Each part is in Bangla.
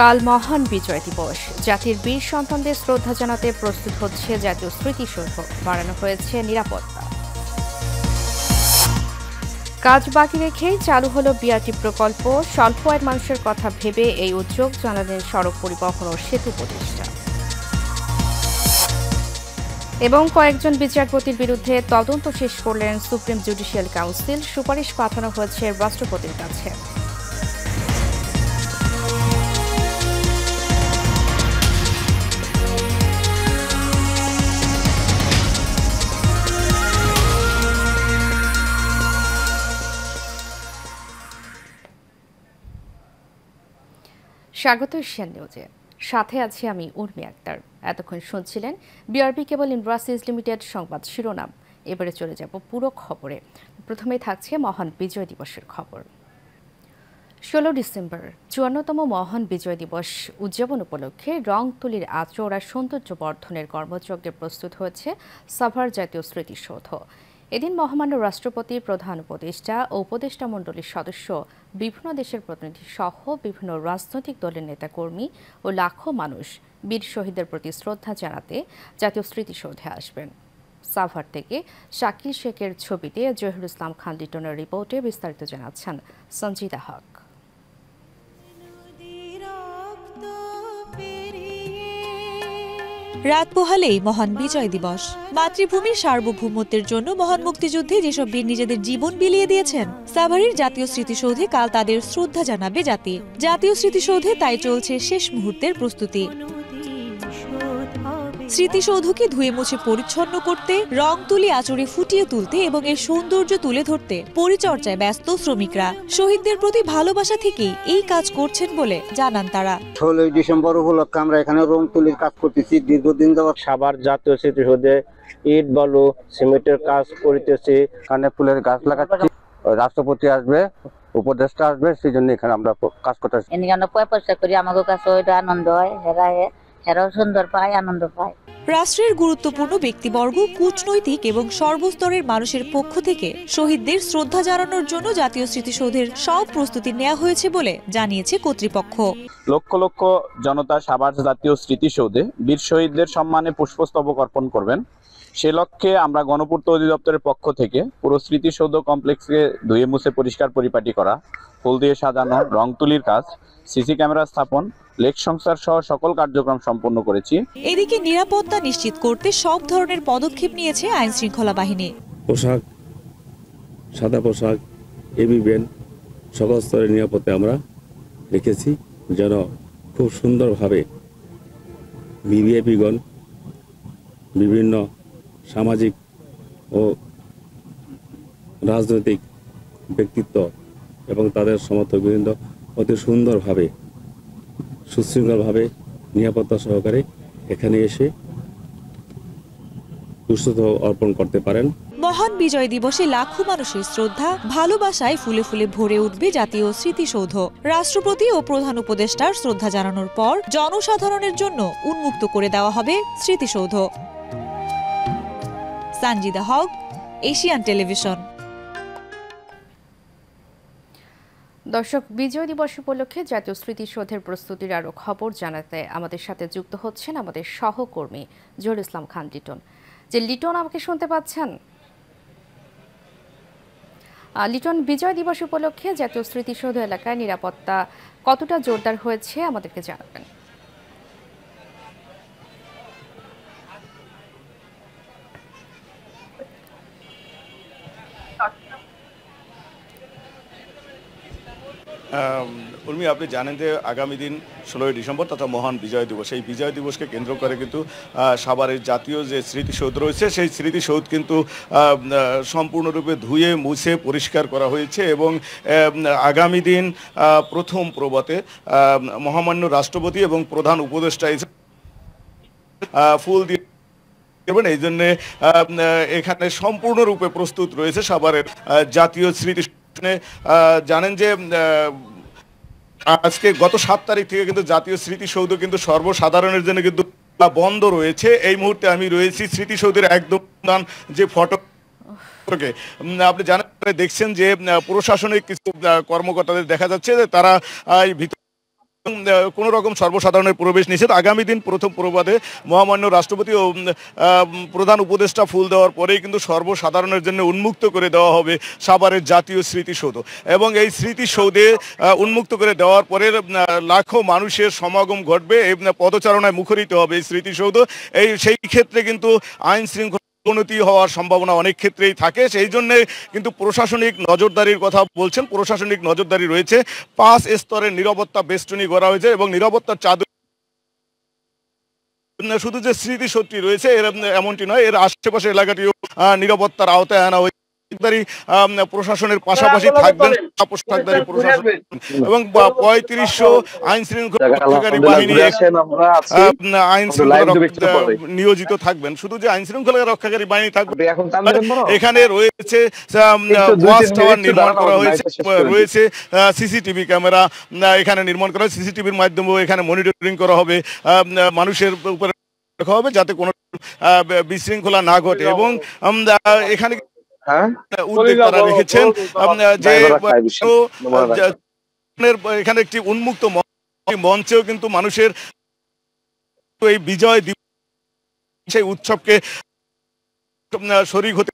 কাল মহান বিজয় দিবস। জাতির বীর সন্তানদের শ্রদ্ধা জানাতে প্রস্তুত হচ্ছে জাতীয় স্মৃতিসৌধ। বাড়ানো হয়েছে নিরাপত্তা। কাজ বাকি রেখেই চালু হলো বিআরটি প্রকল্প। স্বল্প আয়ের মানুষের কথা ভেবে এই উদ্যোগ জানালেন সড়ক পরিবহন ও সেতু উপদেষ্টা। এবং কয়েকজন বিচারপতির বিরুদ্ধে তদন্ত শেষ করলেন সুপ্রিম জুডিশিয়াল কাউন্সিল। সুপারিশ পাঠানো হয়েছে রাষ্ট্রপতির কাছে। স্বাগত এশিয়ান নিউজে, সাথে আছি আমি উর্মি আক্তার। এতক্ষণ শুনছিলেন বিআরবি কেবল ইন্ডাস্ট্রিজ লিমিটেড সংবাদ শিরোনাম। এবারে চলে যাব পুরো খবরে। প্রথমে থাকছে মহান বিজয় দিবসের খবর। 16 ডিসেম্বর 54তম মহান বিজয় দিবস উদযাপন উপলক্ষে রংতুলির আচর আর সৌন্দর্য বর্ধনের কর্মযজ্ঞে প্রস্তুত হয়েছে সাভার জাতীয় স্মৃতিসৌধ। এদিন মহামান্য রাষ্ট্রপতি, প্রধান উপদেষ্টা ও উপদেষ্টা মণ্ডলীর সদস্য, বিভিন্ন দেশের প্রতিনিধি সহ বিভিন্ন রাজনৈতিক দলের নেতাকর্মী ও লাখো মানুষ বীর শহীদদের প্রতি শ্রদ্ধা জানাতে জাতীয় স্মৃতিসৌধে আসবেন। সাভার থেকে শাকিল শেখের ছবিতে জহিরুল ইসলাম খান লিটনের রিপোর্টে বিস্তারিত জানাচ্ছেন সঞ্জিদা হক। রাত পোহালেই মহান বিজয় দিবস। মাতৃভূমির সার্বভৌমত্বের জন্য মহান মুক্তিযুদ্ধে যেসব বীর নিজেদের জীবন বিলিয়ে দিয়েছেন, সাভারের জাতীয় স্মৃতিসৌধে কাল তাদের শ্রদ্ধা জানাবে জাতি। জাতীয় স্মৃতিসৌধে তাই চলছে শেষ মুহূর্তের প্রস্তুতি। স্মৃতিসৌধকে ধুয়ে মুছে পরিচ্ছন্ন করতে, রং তুলি আঁচড়ে ফুটিয়ে তুলতে এবং এর সৌন্দর্য তুলে ধরতে পরিচর্যায় ব্যস্ত শ্রমিকরা। শহীদদের প্রতি ভালোবাসা থেকেই এই কাজ করছেন বলে জানান তারা। 16 ডিসেম্বর উপলক্ষে আমরা এখানে রং তুলির কাজ করতেছি দীর্ঘদিন যাবৎ। সাভার জাতীয় স্মৃতিসৌধে ইট বালু সিমেন্টের কাজ করিতেছি, কানে ফুলের গাছ লাগাচ্ছি। রাষ্ট্রপতি আসবে, উপদেষ্টা আসবে, সেই জন্য এখানে আমরা কাজ করতেছি। এখানে পয়সা করি, আমাদের কাছে ওইটা আনন্দ হয়, হেরাও সুন্দর পায়, আনন্দ পায়। রাষ্ট্রের গুরুত্বপূর্ণ ব্যক্তিবর্গ, কূটনৈতিক এবং সর্বস্তরের মানুষের পক্ষ থেকে শহীদদের শ্রদ্ধা জানানোর জন্য জাতীয় স্মৃতিসৌধের সব প্রস্তুতি নেওয়া হয়েছে বলে জানিয়েছে কর্তৃপক্ষ। লক্ষ লক্ষ জনতা সাভার জাতীয় স্মৃতিসৌধে বীর শহীদদের সম্মানে পুষ্পস্তবক অর্পণ করবেন। সে লক্ষ্যে আমরা গণপূর্ত অধিদপ্তরের পক্ষ থেকে পুরো স্মৃতিসৌধ কমপ্লেক্সকে ধুয়ে মুছে পরিষ্কার পরিপাটি করা, ফুল দিয়ে সাজানো, রং তুলির কাজ, সিসি ক্যামেরা স্থাপন, লেক সংস্কার সহ সকল কার্যক্রম সম্পন্ন করেছি। এদিকে নিরাপত্তা নিশ্চিত করতে সব ধরনের পদক্ষেপ নিয়েছে আইন শৃঙ্খলা বাহিনী। পোশাক, সাদা পোশাক, এবি ব্যান্ড, সকল স্তরের নিরাপত্তা আমরা রেখেছি যেন খুব সুন্দরভাবে ভিভিআইপিগণ, বিভিন্ন সামাজিক ও রাজনৈতিক ব্যক্তিত্ব এবং তাদের সমর্থকবৃন্দ অতি সুন্দরভাবে, সুশৃঙ্খলভাবে, নিরাপত্তা সহকারে এখানে এসে পুষ্পস্তবক অর্পণ করতে পারেন। মহান বিজয় দিবসে লাখো মানুষের শ্রদ্ধা, ভালোবাসায় ফুলে ফুলে ভরে উঠবে জাতীয় স্মৃতিসৌধ। রাষ্ট্রপতি ও প্রধান উপদেষ্টার শ্রদ্ধা জানানোর পর জনসাধারণের জন্য উন্মুক্ত করে দেওয়া হবে স্মৃতিসৌধ। সঞ্জিদা হক, এশিয়ান টেলিভিশন। দর্শক, বিজয় দিবস উপলক্ষে জাতীয় স্মৃতিসৌধের প্রস্তুতির আরও খবর জানাতে আমাদের সাথে যুক্ত হচ্ছেন আমাদের সহকর্মী জহিরুল ইসলাম খান লিটন। লিটন, আমাকে শুনতে পাচ্ছেন? লিটন, বিজয় দিবস উপলক্ষে জাতীয় স্মৃতিসৌধ এলাকায় নিরাপত্তা কতটা জোরদার হয়েছে আমাদেরকে জানাবেন। উর্মি, আপনি জানেন যে আগামী দিন 16 ডিসেম্বর তথা মহান বিজয় দিবস। এই বিজয় দিবসকে কেন্দ্র করে কিন্তু সাভারের জাতীয় যে স্মৃতিসৌধ রয়েছে সেই স্মৃতিসৌধ কিন্তু সম্পূর্ণরূপে ধুয়ে মুছে পরিষ্কার করা হয়েছে এবং আগামী দিন প্রথম প্রভাতে মহামান্য রাষ্ট্রপতি এবং প্রধান উপদেষ্টা ফুল দিয়ে এই জন্যে এখানে সম্পূর্ণরূপে প্রস্তুত রয়েছে সাভারের জাতীয় স্মৃতি। জানেন যে আজকে গত 7 তারিখ থেকে কিন্তু জাতীয় স্মৃতিসৌধ কিন্তু সর্বসাধারণের জন্য কিন্তু বন্ধ রয়েছে। এই মুহূর্তে আমি রয়েছি স্মৃতিসৌধের একদম যে ফটো আপনি জানেন, দেখছেন যে প্রশাসনিক কিছু কর্মকর্তাদের দেখা যাচ্ছে যে তারা কোনো রকম সর্বসাধারণের প্রবেশ নিষেধ। আগামী দিন প্রথম প্রবাদে মহামান্য রাষ্ট্রপতি ও প্রধান উপদেষ্টা ফুল দেওয়ার পরেই কিন্তু সর্বসাধারণের জন্য উন্মুক্ত করে দেওয়া হবে সাভারের জাতীয় স্মৃতিসৌধ, এবং এই স্মৃতিসৌধে উন্মুক্ত করে দেওয়ার পরে লাখো মানুষের সমাগম ঘটবে, এই পদচারণায় মুখরিত হবে এই স্মৃতিসৌধ। সেই ক্ষেত্রে কিন্তু আইন শৃঙ্খলা অবনতি হওয়ার সম্ভাবনা অনেক ক্ষেত্রেই থাকে, সেই জন্যে কিন্তু প্রশাসনিক নজরদারির কথা বলছেন। প্রশাসনিক নজরদারি রয়েছে, 5 স্তরের নিরাপত্তা বেষ্টনী করা হয়েছে এবং নিরাপত্তার চাদর শুধু যে স্মৃতিসৌধটি রয়েছে এর এমনটি নয়, এর আশেপাশে এলাকাটিও নিরাপত্তার আওতায় আনা হয়েছে। প্রশাসনের পাশাপাশি থাকবেন পোশাকধারী প্রশাসন এবং 3500 আইন শৃঙ্খলা রক্ষাকারী বাহিনী নিয়োজিত থাকবেন। শুধু যে আইন শৃঙ্খলা রক্ষাকারী বাহিনী থাকবে এখানে রয়েছে, ওয়াচ টাওয়ার নির্মাণ করা হয়েছে, রয়েছে সিসিটিভি ক্যামেরা এখানে নির্মাণ করা হয়, সিসিটিভির মাধ্যমেও এখানে মনিটরিং করা হবে, মানুষের উপরে রাখা হবে যাতে কোনো বিশৃঙ্খলা না ঘটে। এবং এখানে উদ্যোগ তারা রেখেছেন যে এখানে একটি উন্মুক্ত মঞ্চেও কিন্তু মানুষের এই বিজয় দিবস সেই উৎসবকে শরীক হতে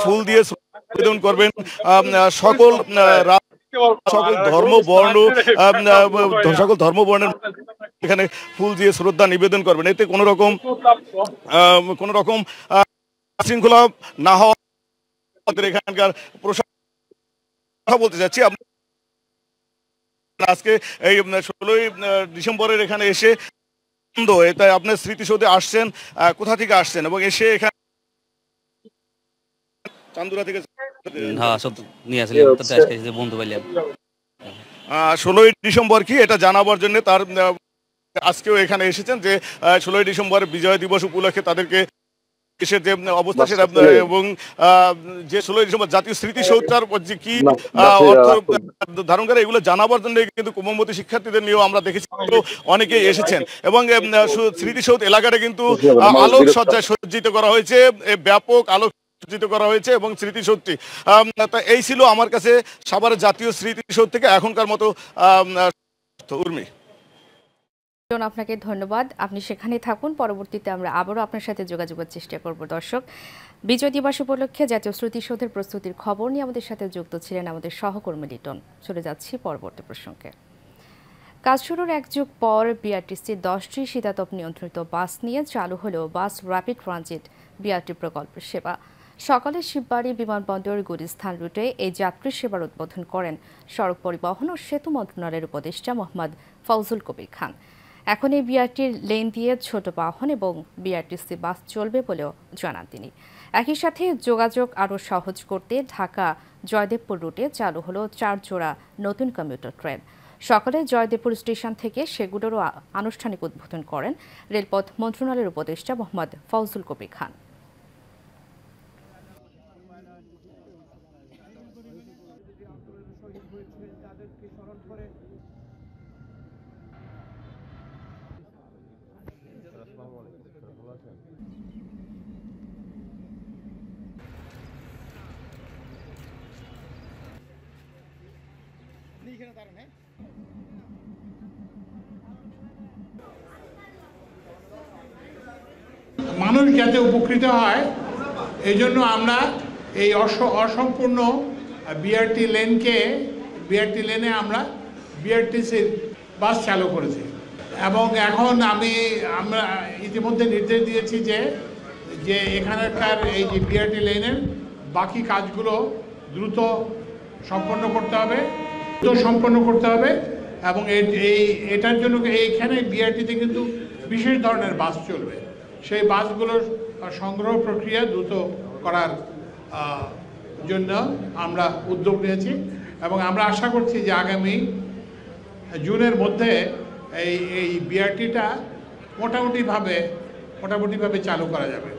ফুল দিয়ে নিবেদন করবেন সকল ধর্মবর্ণের এখানে ফুল দিয়ে শ্রদ্ধা নিবেদন করবেন। এতে কোনো রকম শৃঙ্খলা না হওয়া এখানকার প্রশাসন বলতে চাচ্ছি। আজকে এই 16ই ডিসেম্বরের এখানে এসে তাই আপনার স্মৃতিসৌধে আসছেন, কোথা থেকে আসছেন এবং এসে এখানে চান্দুরা থেকে 16ই ডিসেম্বর কি এটা জানাবার জন্য তার আজকেও এখানে এসেছেন যে 16ই ডিসেম্বর বিজয় দিবস উপলক্ষে তাদেরকে দেশের যে অবস্থা সেটা এবং যে 16ই ডিসেম্বর জাতীয় স্মৃতিসৌধটার যে কি অর্থ ধারণ করে এগুলো জানাবার জন্য কিন্তু কোমলমতি শিক্ষার্থীদের নিয়েও আমরা দেখেছি অনেকেই এসেছেন এবং স্মৃতিসৌধ এলাকাটা কিন্তু আলোক সজ্জায় সজ্জিত করা হয়েছে, ব্যাপক আলোক সজ্জিত করা হয়েছে এবং স্মৃতিসৌধটি এই ছিল আমার কাছে সাভারের জাতীয় স্মৃতিসৌধ থেকে এখনকার মতো। উর্মি, আপনাকে ধন্যবাদ, আপনি সেখানে থাকুন। পরবর্তীতে আমরা আবারও আপনার সাথে যোগাযোগের চেষ্টা করব। দর্শক, বিজয় দিবস উপলক্ষে জাতীয় স্মৃতিসৌধের প্রস্তুতির খবর নিয়ে আমাদের সাথে যুক্ত ছিলেন আমাদের সহকর্মী লিটন। চলে যাচ্ছি পরবর্তী প্রসঙ্গে। কাজ শুরুর এক যুগ পর বিআরটিসি 10টি শীতাতপ নিয়ন্ত্রিত বাস নিয়ে চালু হলো বাস র্যাপিড ট্রানজিট বিআরটি প্রকল্পের সেবা। সকালে শিববাড়ি বিমানবন্দর গুলিস্তান রুটে এই যাত্রী সেবার উদ্বোধন করেন সড়ক পরিবহন ও সেতু মন্ত্রণালয়ের উপদেষ্টা মোহাম্মদ ফৌজুল কবির খান। এখন এই বিআরটির লেন দিয়ে ছোট বাহন এবং বিআরটিসি বাস চলবে বলেও জানান তিনি। একই সাথে যোগাযোগ আরও সহজ করতে ঢাকা জয়দেবপুর রুটে চালু হলো 4 জোড়া নতুন কমিউটার ট্রেন। সকালে জয়দেবপুর স্টেশন থেকে সেগুলোরও আনুষ্ঠানিক উদ্বোধন করেন রেলপথ মন্ত্রণালয়ের উপদেষ্টা মোহাম্মদ ফৌজুল কবির খান। মানুষ যাতে উপকৃত হয় এই জন্য আমরা এই অসম্পূর্ণ বিআরটি লেনে আমরা বিআরটিসির বাস চালু করেছি এবং এখন আমরা ইতিমধ্যে নির্দেশ দিয়েছি যে এখানকার এই যে বিআরটি লেনের বাকি কাজগুলো দ্রুত সম্পন্ন করতে হবে এবং এটার জন্য এইখানে বিআরটিতে কিন্তু বিশেষ ধরনের বাস চলবে। সেই বাসগুলোর সংগ্রহ প্রক্রিয়া দ্রুত করার জন্য আমরা উদ্যোগ নিয়েছি এবং আমরা আশা করছি যে আগামী জুনের মধ্যে এই বিআরটিটা মোটামুটিভাবে চালু করা যাবে।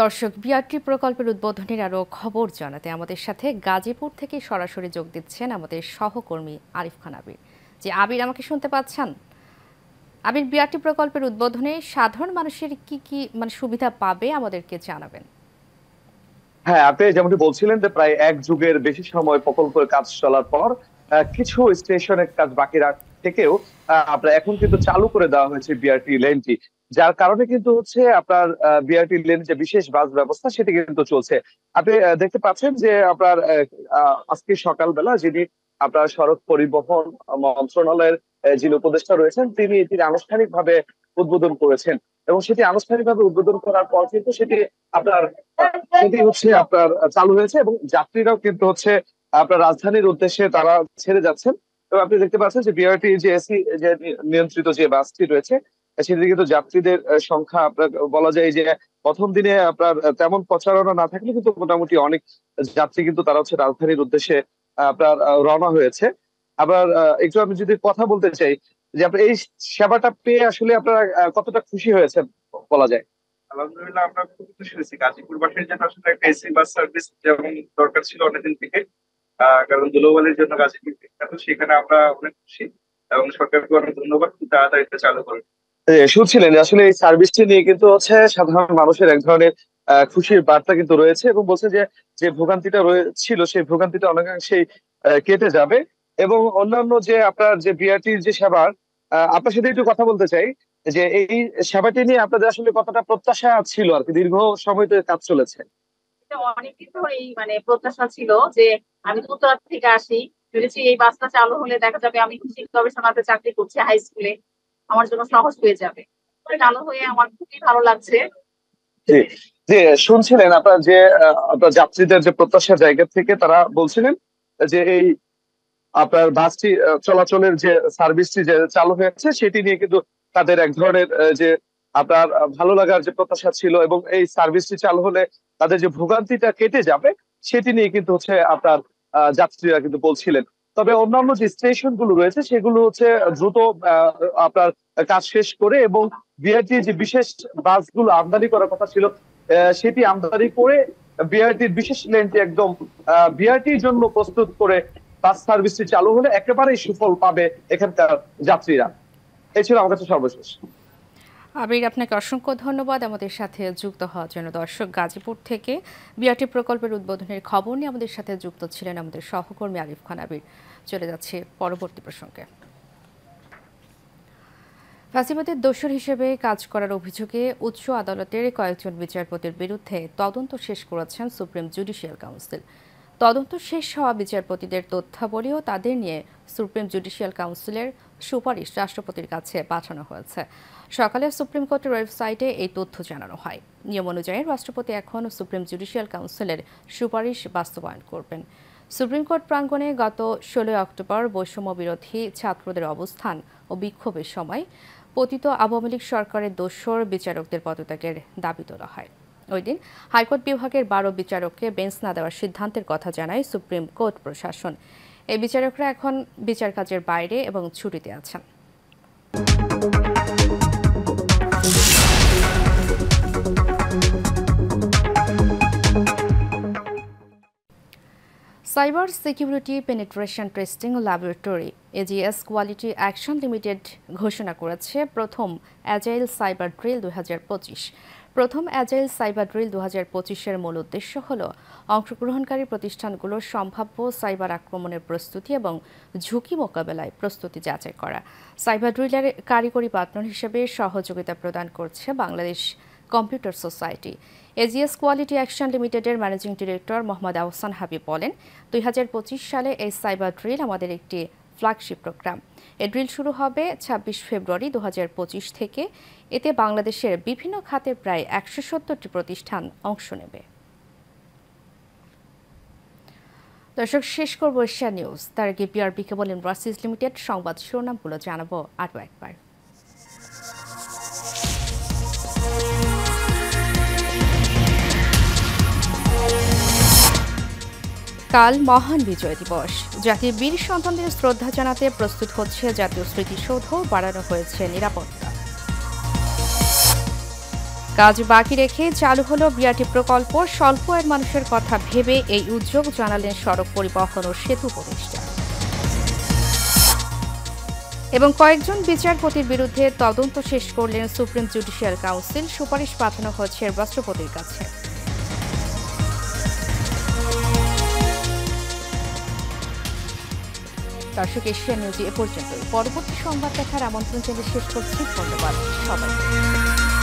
দর্শক, বিআরটি প্রকল্পের উদ্বোধনের আরও খবর জানাতে আমাদের সাথে গাজীপুর থেকে সরাসরি যোগ দিচ্ছেন আমাদের সহকর্মী আরিফ খান আবির। যে আবির, আমাকে শুনতে পাচ্ছেন? আবির, বিআরটি প্রকল্পের উদ্বোধনে সাধারণ মানুষের কি সুবিধা পাবে আমাদেরকে জানাবেন। হ্যাঁ, আপনি যেমনটি বলছিলেন যে প্রায় 1 যুগের বেশি সময় প্রকল্পের কাজ চলার পর কিছু স্টেশনের কাজ বাকি থেকেও আপনার এখন কিন্তু চালু করে দেওয়া হয়েছে বিআরটি লেনটি, যার কারণে কিন্তু হচ্ছে আপনার বিআরটি লেন যে বিশেষ বাস ব্যবস্থা সেটি কিন্তু চলছে। আপনি দেখতে পাচ্ছেন যে আপনার আজকে সকালবেলা যিনি আপনার সড়ক পরিবহন মন্ত্রণালয়ের যিনি উপদেষ্টা রয়েছেন তিনি আনুষ্ঠানিকভাবে উদ্বোধন করেছেন এবং সেটি আনুষ্ঠানিকভাবে উদ্বোধন করার পর কিন্তু সেটি হচ্ছে আপনার চালু হয়েছে এবং যাত্রীরাও কিন্তু হচ্ছে আপনার রাজধানীর উদ্দেশ্যে তারা ছেড়ে যাচ্ছেন। এবং আপনি দেখতে পাচ্ছেন যে বিআরটি যে এসি যে নিয়ন্ত্রিত যে বাসটি রয়েছে সেটি কিন্তু যাত্রীদের সংখ্যা আপনার বলা যায় যে প্রথম দিনে আপনার তেমন প্রচারণা না থাকলে কিন্তু মোটামুটি অনেক যাত্রী কিন্তু তারা হচ্ছে রাজধানীর উদ্দেশ্যে আপনার রওনা হয়েছে। আবার একটু আমি যদি কথা বলতে চাই যে আপনার এই সেবাটা পেয়ে আসলে আপনারা কতটা খুশি হয়েছেন বলা যায়? আলহামদুলিল্লাহ, আমরা খুব খুশি হয়েছি। গাজীপুরবাসীর জন্য আসলে একটা এসি বাস সার্ভিস যেমন দরকার ছিল অনেকদিন থেকে, কারণ ধুলোবালির জন্য গাজীপুর বিখ্যাত, সেখানে আমরা অনেক খুশি এবং সরকারকে অনেক ধন্যবাদ খুব তাড়াতাড়ি চালু করে। শুনছিলেন আসলে এই সার্ভিসটি নিয়ে কিন্তু হচ্ছে সাধারণ মানুষের এক ধরনের খুশির বার্তা কিন্তু রয়েছে এবং বলছে যে যে ভোগান্তিটা ছিল সেই ভোগান্তিটা অনেকাংশেই কেটে যাবে এবং অন্যান্য যে আপনার যে বিআরটির যে সেবা আপনার সাথে একটু কথা বলতে চাই যে এই সেবাটি নিয়ে আপনাদের আসলে কতটা প্রত্যাশা ছিল আর কি, দীর্ঘ সময় তো কাজ চলেছে। অনেকদিন ধরেই প্রত্যাশা ছিল যে আমি উত্তরা থেকে আসি, ভেবেছি এই বাসটা চালু হলে দেখা যাবে আমি কৃষি গবেষণাতে চাকরি করছি হাই স্কুলে, আমার জন্য সহজ হয়ে যাবে। চালু হয়ে আমার খুবই ভালো লাগছে। যে শুনছিলেন আপনার যে আপনার যাত্রীদের যে প্রত্যাশার জায়গা থেকে তারা বলছিলেন যে এই আপনার বাসটি চলাচলের যে সার্ভিসটি যে চালু হয়েছে সেটি নিয়ে কিন্তু তাদের এক ধরনের যে আপনার ভালো লাগার যে প্রত্যাশা ছিল এবং এই সার্ভিসটি চালু হলে তাদের যে ভোগান্তিটা কেটে যাবে সেটি নিয়ে কিন্তু হচ্ছে আপনার যাত্রীরা কিন্তু বলছিলেন। তবে অন্যান্য যে স্টেশন গুলো রয়েছে সেগুলো হচ্ছে দ্রুত আপনার কাজ শেষ করে এবং বিআরটি যে বিশেষ বাসগুলো আমদানি করার কথা ছিল সেটি আমদানি করে বিআরটির বিশেষ লেনটি একদম বিআরটির জন্য প্রস্তুত করে বাস সার্ভিসটি চালু হলে একেবারেই সুফল পাবে এখানকার যাত্রীরা। এই ছিল আমার কাছে সর্বশেষ। আবির, আপনাকে অসংখ্য ধন্যবাদ আমাদের সাথে যুক্ত হওয়ার জন্য। দর্শক, গাজীপুর থেকে বিআরটি প্রকল্পের উদ্বোধনের খবর নিয়ে আমাদের সাথে যুক্ত ছিলেন আমাদের সহকর্মী আরিফ খান আবির। চলে যাচ্ছে পরবর্তী প্রসঙ্গে। ফ্যাসিবাদের দোষর হিসেবে কাজ করার অভিযোগে উচ্চ আদালতের কয়েকজন বিচারপতির বিরুদ্ধে তদন্ত শেষ করেছেন সুপ্রিম জুডিশিয়াল কাউন্সিল। তদন্ত শেষ হওয়া বিচারপতিদের তথ্যাবলী ও তাদের নিয়ে সুপ্রিম জুডিশিয়াল কাউন্সিলের সুপারিশ রাষ্ট্রপতির কাছে পাঠানো হয়েছে। সকালে সুপ্রিম কোর্টের ওয়েবসাইটে এই তথ্য জানানো হয়। নিয়ম অনুযায়ী রাষ্ট্রপতি এখন সুপ্রিম জুডিশিয়াল কাউন্সিলের সুপারিশ বাস্তবায়ন করবেন। সুপ্রিম কোর্ট প্রাঙ্গণে গত 16 অক্টোবর বৈষম্য বিরোধী ছাত্রদের অবস্থান ও বিক্ষোভের সময় পতিত আওয়ামী লীগ সরকারের দোসর বিচারকদের পদত্যাগের দাবি তোলা হয়। ওই দিন হাইকোর্ট বিভাগের 12 বিচারককে বেঞ্চ না দেওয়ার সিদ্ধান্তের কথা জানায় সুপ্রিম কোর্ট প্রশাসন। এই বিচারকরা এখন বিচার কাজের বাইরে এবং ছুটিতে আছেন। Cyber security penetration testing laboratory AGS quality action limited ঘোষণা করেছে প্রথম অ্যাজাইল সাইবার ড্রিল 2025। প্রথম অ্যাজাইল সাইবার ড্রিল 2025-এর মূল উদ্দেশ্য হল অংশগ্রহণকারী প্রতিষ্ঠানগুলোর সম্ভাব্য সাইবার আক্রমণের প্রস্তুতি এবং ঝুঁকি মোকাবেলায় প্রস্তুতি যাচাই করা। সাইবার ড্রিলের কারিগরি পার্টনার হিসেবে সহযোগিতা প্রদান করছে Bangladesh computer society. AGS quality action লিমিটেডের managing director Mohammad Ahsan Habib বলেন, 2025 সালে এই সাইবার ড্রিল আমাদের একটি ফ্ল্যাগশিপ প্রোগ্রাম। এই ড্রিল শুরু হবে 26 ফেব্রুয়ারি 2025 থেকে। এতে বাংলাদেশের বিভিন্ন খাতের প্রায় 170টি প্রতিষ্ঠান অংশ নেবে। দর্শক, শেষ করব এশিয়া নিউজ। তার আগে বিআরবি কেবল ইন্ডাস্ট্রিজ লিমিটেড সংবাদ শিরোনামগুলো জানাবো আরও একবার। কাল মহান বিজয় দিবস। জাতির বীর সন্তানদের শ্রদ্ধা জানাতে প্রস্তুত হচ্ছে জাতীয় স্মৃতিসৌধ, বাড়ানো হয়েছে নিরাপত্তা। কাজ বাকি রেখে চালু হলো বিআরটি প্রকল্প। স্বল্প আয়ের মানুষের কথা ভেবে এই উদ্যোগ জানালেন সড়ক পরিবহন ও সেতু উপদেষ্টা। এবং কয়েকজন বিচারপতির বিরুদ্ধে তদন্ত শেষ করলেন সুপ্রিম জুডিশিয়াল কাউন্সিল। সুপারিশ পাঠানো হচ্ছে রাষ্ট্রপতির কাছে। দর্শক, এশিয়া নিউজ এ পর্যন্তই। পরবর্তী সংবাদ দেখার আমন্ত্রণ জানিয়ে শেষ করছি। ধন্যবাদ সবাইকে।